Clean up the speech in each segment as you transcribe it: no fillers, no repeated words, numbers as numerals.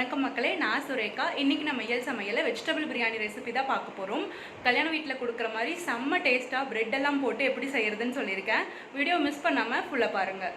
வணக்கம் மக்களே, நான் சுரேகா. இன்னைக்கு நம்ம சமையல வெஜிடபிள் பிரியாணி ரெசிபி தான் பார்க்க போறோம். கல்யாண வீட்டில் கொடுக்குற மாதிரி செம்ம டேஸ்டா பிரெட் எல்லாம் போட்டு எப்படி செய்யறதுன்னு சொல்லியிருக்கேன். வீடியோ மிஸ் பண்ணாம ஃபுல்லா பாருங்க.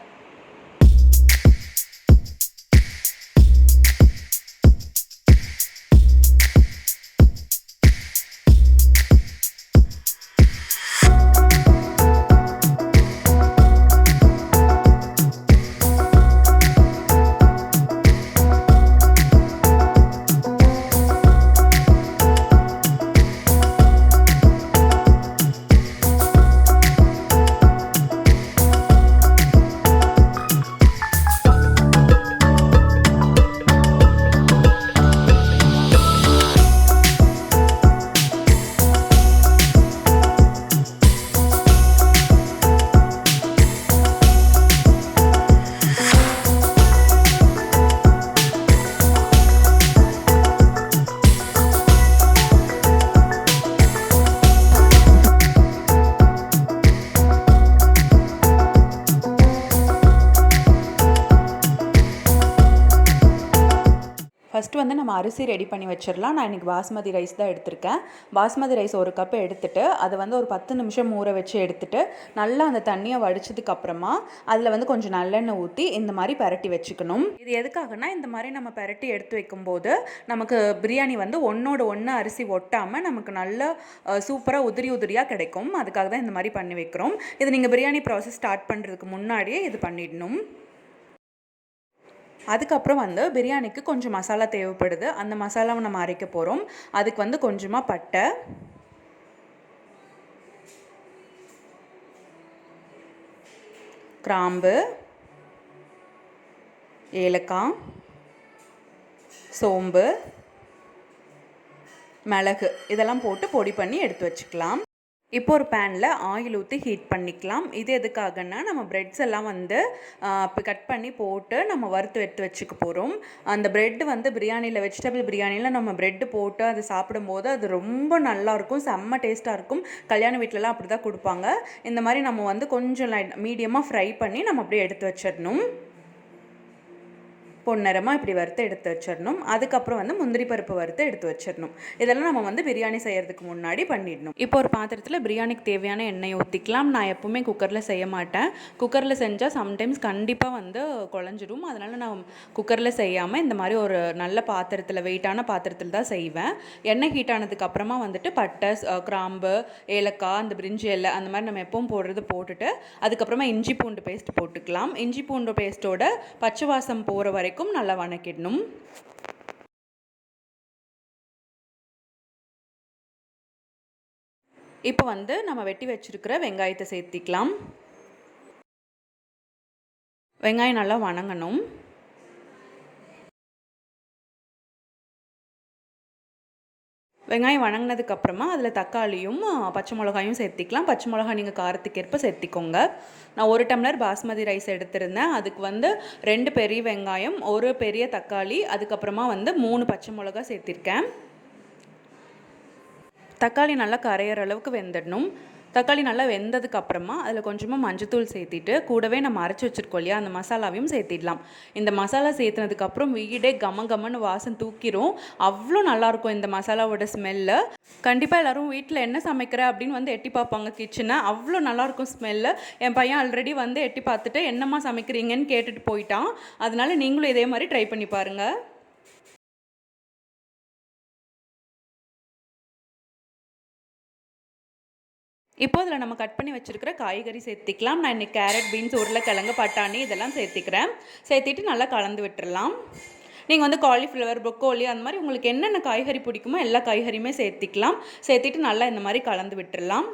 ஃபஸ்ட்டு வந்து நம்ம அரிசி ரெடி பண்ணி வச்சிடலாம். நான் இன்றைக்கி பாஸ்மதி ரைஸ் தான் எடுத்திருக்கேன். பாஸ்மதி ரைஸ் ஒரு கப்பு எடுத்துகிட்டு அதை வந்து ஒரு 10 நிமிஷம் ஊற வச்சு எடுத்துகிட்டு நல்லா அந்த தண்ணியை வடித்ததுக்கப்புறமா அதில் வந்து கொஞ்சம் நல்லெண்ணெய் ஊற்றி இந்த மாதிரி பரட்டி வச்சுக்கணும். இது எதுக்காகனா, இந்த மாதிரி நம்ம பரட்டி எடுத்து வைக்கும்போது நமக்கு பிரியாணி வந்து ஒன்றோட ஒன்று அரிசி ஒட்டாமல் நமக்கு நல்லா சூப்பராக உதிரியாக கிடைக்கும். அதுக்காக தான் இந்த மாதிரி பண்ணி வைக்கிறோம். இது நீங்கள் பிரியாணி ப்ராசஸ் ஸ்டார்ட் பண்ணுறதுக்கு முன்னாடியே இது பண்ணிடணும். அதுக்கப்புறம் வந்து பிரியாணிக்கு கொஞ்சம் மசாலா தேவைப்படுது. அந்த மசாலாவை நம்ம அரைக்க போகிறோம். அதுக்கு வந்து கொஞ்சமாக பட்டை, கிராம்பு, ஏலக்காய், சோம்பு, மிளகு இதெல்லாம் போட்டு பொடி பண்ணி எடுத்து வச்சுக்கலாம். இப்போ ஒரு பேனில் ஆயில் ஊற்றி ஹீட் பண்ணிக்கலாம். இது எதுக்காகன்னா, நம்ம ப்ரெட்ஸ் எல்லாம் வந்து இப்போ கட் பண்ணி போட்டு நம்ம வறுத்து எடுத்து வச்சுக்க போகிறோம். அந்த ப்ரெட்டு வந்து பிரியாணியில், வெஜிடபிள் பிரியாணியில் நம்ம ப்ரெட்டு போட்டு அதை சாப்பிடும்போது அது ரொம்ப நல்லாயிருக்கும், செம்ம டேஸ்ட்டாக இருக்கும். கல்யாண வீட்டிலலாம் அப்படி தான் கொடுப்பாங்க. இந்த மாதிரி நம்ம வந்து கொஞ்சம் மீடியமாக ஃப்ரை பண்ணி நம்ம அப்படியே எடுத்து வச்சிடணும். பொன்னரமாக இப்படி வறுத்து எடுத்து வச்சிடணும். அதுக்கப்புறம் வந்து முந்திரி பருப்பு வறுத்து எடுத்து வச்சிடணும். இதெல்லாம் நம்ம வந்து பிரியாணி செய்கிறதுக்கு முன்னாடி பண்ணிடணும். இப்போ ஒரு பாத்திரத்தில் பிரியாணிக்கு தேவையான எண்ணெயை ஊற்றிக்கலாம். நான் எப்போவுமே குக்கரில் செய்ய மாட்டேன். குக்கரில் செஞ்சால் சம்டைம்ஸ் கண்டிப்பாக வந்து குழஞ்சிடும். அதனால் நான் குக்கரில் செய்யாமல் இந்த மாதிரி ஒரு நல்ல பாத்திரத்தில், வெயிட்டான பாத்திரத்தில் தான் செய்வேன். எண்ணெய் ஹீட் ஆனதுக்கப்புறமா வந்துட்டு பட்டை, கிராம்பு, ஏலக்காய், அந்த பிரிஞ்சி இலை அந்த மாதிரி நம்ம எப்பவும் போடுறது போட்டுட்டு அதுக்கப்புறமா இஞ்சி பூண்டு பேஸ்ட் போட்டுக்கலாம். இஞ்சி பூண்டு பேஸ்ட்டோட பச்சை வாசம் போகிற வரைக்கும் நல்லா வணக்கிடணும். இப்போ வந்து நம்ம வெட்டி வச்சிருக்கிற வெங்காயத்தை சேர்த்திக்கலாம். வெங்காயம் நல்லா வணங்கணும். வெங்காயம் வணங்கினதுக்கப்புறமா அதில் தக்காளியும் பச்சை மிளகாயும் சேர்த்திக்கலாம். பச்சை மிளகாய் நீங்கள் காரத்துக்கு ஏற்ப சேர்த்திக்கோங்க. நான் 1 டம்ளர் பாஸ்மதி ரைஸ் எடுத்திருந்தேன். அதுக்கு வந்து 2 பெரிய வெங்காயம், 1 பெரிய தக்காளி, அதுக்கப்புறமா வந்து 3 பச்சை மிளகாய் சேர்த்திருக்கேன். தக்காளி நல்லா கரையிற அளவுக்கு வெந்துடணும். தக்காளி நல்லா வெந்ததுக்கப்புறமா அதில் கொஞ்சமாக மஞ்சத்தூள் சேர்த்திட்டு கூடவே நம்ம அரைச்சி வச்சுருக்கோம் இல்லையா, அந்த மசாலாவையும் சேர்த்திடலாம். இந்த மசாலா சேர்த்துனதுக்கப்புறம் வீடே கம்மன்னு வாசம் தூக்கிரும். அவ்வளோ நல்லாயிருக்கும் இந்த மசாலாவோட ஸ்மெல்லு. கண்டிப்பாக எல்லோரும் வீட்டில் என்ன சமைக்கிற அப்படின்னு வந்து எட்டி பார்ப்பாங்க கிச்சனை. அவ்வளோ நல்லாயிருக்கும் ஸ்மெல்லு. என் பையன் ஆல்ரெடி வந்து எட்டி பார்த்துட்டு என்னம்மா சமைக்கிறீங்கன்னு கேட்டுட்டு போயிட்டான். அதனால் நீங்களும் இதே மாதிரி ட்ரை பண்ணி பாருங்கள். இப்போ அதில் நம்ம கட் பண்ணி வச்சுருக்கிற காய்கறி சேர்த்திக்கலாம். நான் இன்றைக்கி கேரட், பீன்ஸ், உருளைக்கிழங்கு, பட்டாணி இதெல்லாம் சேர்த்திக்கிறேன். சேர்த்திட்டு நல்லா கலந்து விட்டுடலாம். நீங்கள் வந்து காலிஃப்ளவர், ப்ரொக்கோலி அந்த மாதிரி உங்களுக்கு என்னென்ன காய்கறி பிடிக்குமோ எல்லா காய்கறியுமே சேர்த்திக்கலாம். சேர்த்திட்டு நல்லா இந்த மாதிரி கலந்து விட்டுடலாம்.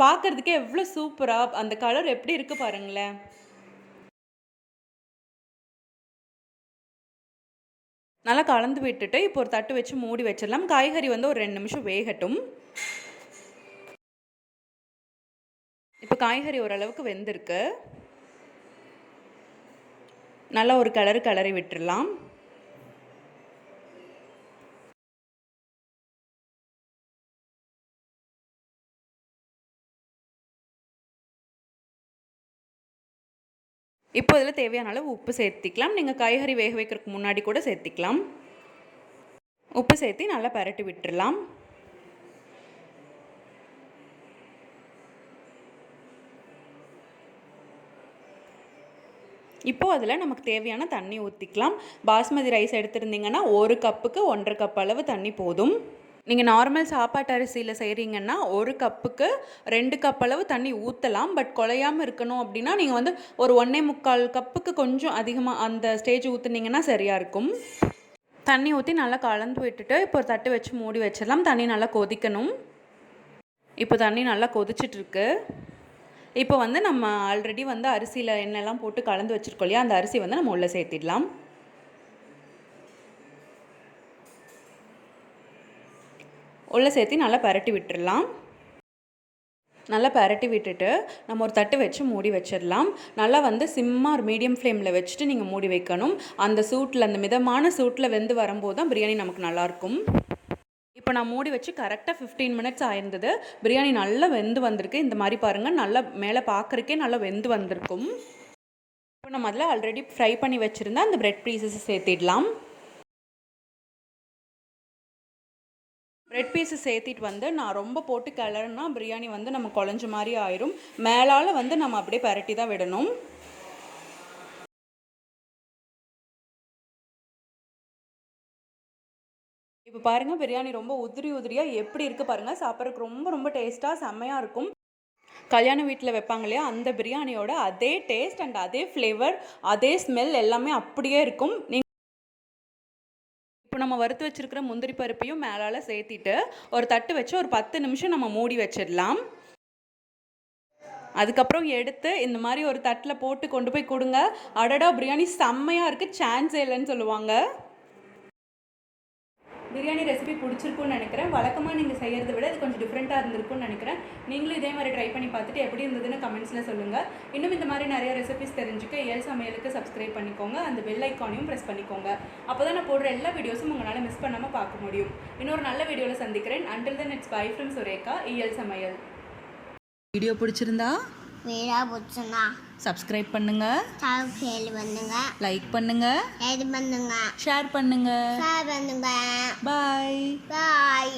பார்க்குறதுக்கே எவ்வளோ சூப்பராக அந்த கலர் எப்படி இருக்குது பாருங்களேன். நல்லா கலந்து விட்டுட்டு இப்போ ஒரு தட்டு வச்சு மூடி வச்சிடலாம். காய்கறி வந்து ஒரு 2 நிமிஷம் வேகட்டும். இப்போ காய்கறி ஓரளவுக்கு வெந்திருக்கு. நல்லா ஒரு கிளறி விட்டுடலாம். இப்போ இதில் தேவையான அளவு உப்பு சேர்த்திக்கலாம். நீங்கள் காய்கறி வேக வைக்கிறதுக்கு முன்னாடி கூட சேர்த்திக்கலாம். உப்பு சேர்த்து நல்லா பரட்டி விட்டுடலாம். இப்போது அதில் நமக்கு தேவையான தண்ணி ஊற்றிக்கலாம். பாஸ்மதி ரைஸ் எடுத்துருந்தீங்கன்னா 1 கப்புக்கு 1.5 கப் அளவு தண்ணி போதும். நீங்கள் நார்மல் சாப்பாட்டு அரிசியில் செய்கிறீங்கன்னா 1 கப்புக்கு 2 கப் அளவு தண்ணி ஊற்றலாம். பட் குழையாமல் இருக்கணும் அப்படின்னா நீங்கள் வந்து ஒரு 1.25 கப்புக்கு கொஞ்சம் அதிகமாக அந்த ஸ்டேஜ் ஊற்றுனீங்கன்னா சரியாக இருக்கும். தண்ணி ஊற்றி நல்லா கலந்து விட்டுட்டு இப்போ ஒரு தட்டு வச்சு மூடி வச்சிடலாம். தண்ணி நல்லா கொதிக்கணும். இப்போ தண்ணி நல்லா கொதிச்சிட்ருக்கு. இப்போ வந்து நம்ம ஆல்ரெடி வந்து அரிசியில் எண்ணெய்லாம் போட்டு கலந்து வச்சுருக்கோம் இல்லையா, அந்த அரிசி வந்து நம்ம உள்ளே சேர்த்திடலாம். உள்ளே சேர்த்து நல்லா பரட்டி விட்டுடலாம். நல்லா பரட்டி விட்டுட்டு நம்ம ஒரு தட்டு வச்சு மூடி வச்சிடலாம். நல்லா வந்து சிம்மா ஒரு மீடியம் ஃப்ளேமில் வச்சுட்டு நீங்கள் மூடி வைக்கணும். அந்த சூட்டில், அந்த மிதமான சூட்டில் வெந்து வரும்போது தான் பிரியாணி நமக்கு நல்லாயிருக்கும். இப்போ நான் மூடி வச்சு கரெக்டாக 15 மினிட்ஸ் ஆயிருந்தது. பிரியாணி நல்லா வெந்து வந்திருக்கு. இந்த மாதிரி பாருங்கள், நல்லா மேலே பார்க்குறக்கே நல்லா வெந்து வந்திருக்கும். இப்போ நம்ம அதில் ஆல்ரெடி ஃப்ரை பண்ணி வச்சுருந்தா அந்த பிரெட் பீசஸை சேர்த்திடலாம். பிரெட் பீஸஸ் சேர்த்திட்டு வந்து நான் ரொம்ப போட்டு கிளறுனா பிரியாணி வந்து நம்ம குழஞ்ச மாதிரி ஆயிரும். மேலால் வந்து நம்ம அப்படியே பரட்டி தான் விடணும். இப்போ பாருங்கள், பிரியாணி ரொம்ப உதிரியாக எப்படி இருக்குது பாருங்கள். சாப்பிட்றதுக்கு ரொம்ப ரொம்ப டேஸ்ட்டாக செம்மையாக இருக்கும். கல்யாண வீட்டில் வைப்பாங்க இல்லையா, அந்த பிரியாணியோட அதே டேஸ்ட் அண்ட் அதே ஃப்ளேவர், அதே ஸ்மெல் எல்லாமே அப்படியே இருக்கும். இப்போ நம்ம வறுத்து வச்சுருக்கிற முந்திரி பருப்பையும் மேலால் சேர்த்திட்டு ஒரு தட்டு வச்சு ஒரு 10 நிமிஷம் நம்ம மூடி வச்சிடலாம். அதுக்கப்புறம் எடுத்து இந்த மாதிரி ஒரு தட்டில் போட்டு கொண்டு போய் கொடுங்க. அடடா, பிரியாணி செம்மையாக இருக்குது, சான்ஸே இல்லைன்னு சொல்லுவாங்க. பிரியாணி ரெசிபி பிடிச்சிருக்குன்னு நினைக்கிறேன். வழக்கமாக நீங்கள் செய்கிறத விட இது கொஞ்சம் டிஃப்ரெண்ட்டாக இருந்திருக்குன்னு நினைக்கிறேன். நீங்களும் இதே மாதிரி ட்ரை பண்ணி பார்த்துட்டு எப்படி இருந்ததுன்னு கமெண்ட்ஸில் சொல்லுங்கள். இன்னும் இந்த மாதிரி நிறைய ரெசிபிஸ் தெரிஞ்சுக்க ஏல் சமையலுக்கு சப்ஸ்கிரைப் பண்ணிக்கோங்க. அந்த பெல் ஐக்கானையும் ப்ரெஸ் பண்ணிக்கோங்க. அப்போ தான் நான் போடுற எல்லா வீடியோஸும் உங்களால் மிஸ் பண்ணாமல் பார்க்க முடியும். இன்னொரு நல்ல வீடியோவில் சந்திக்கிறேன். Until then, it's bye from Sureka, ஏல் சமையல். வீடியோ பிடிச்சிருந்தா சப்ஸ்கிரைப் பண்ணுங்க, லைக் பண்ணுங்க, ஷேர் பண்ணுங்க. பாய்.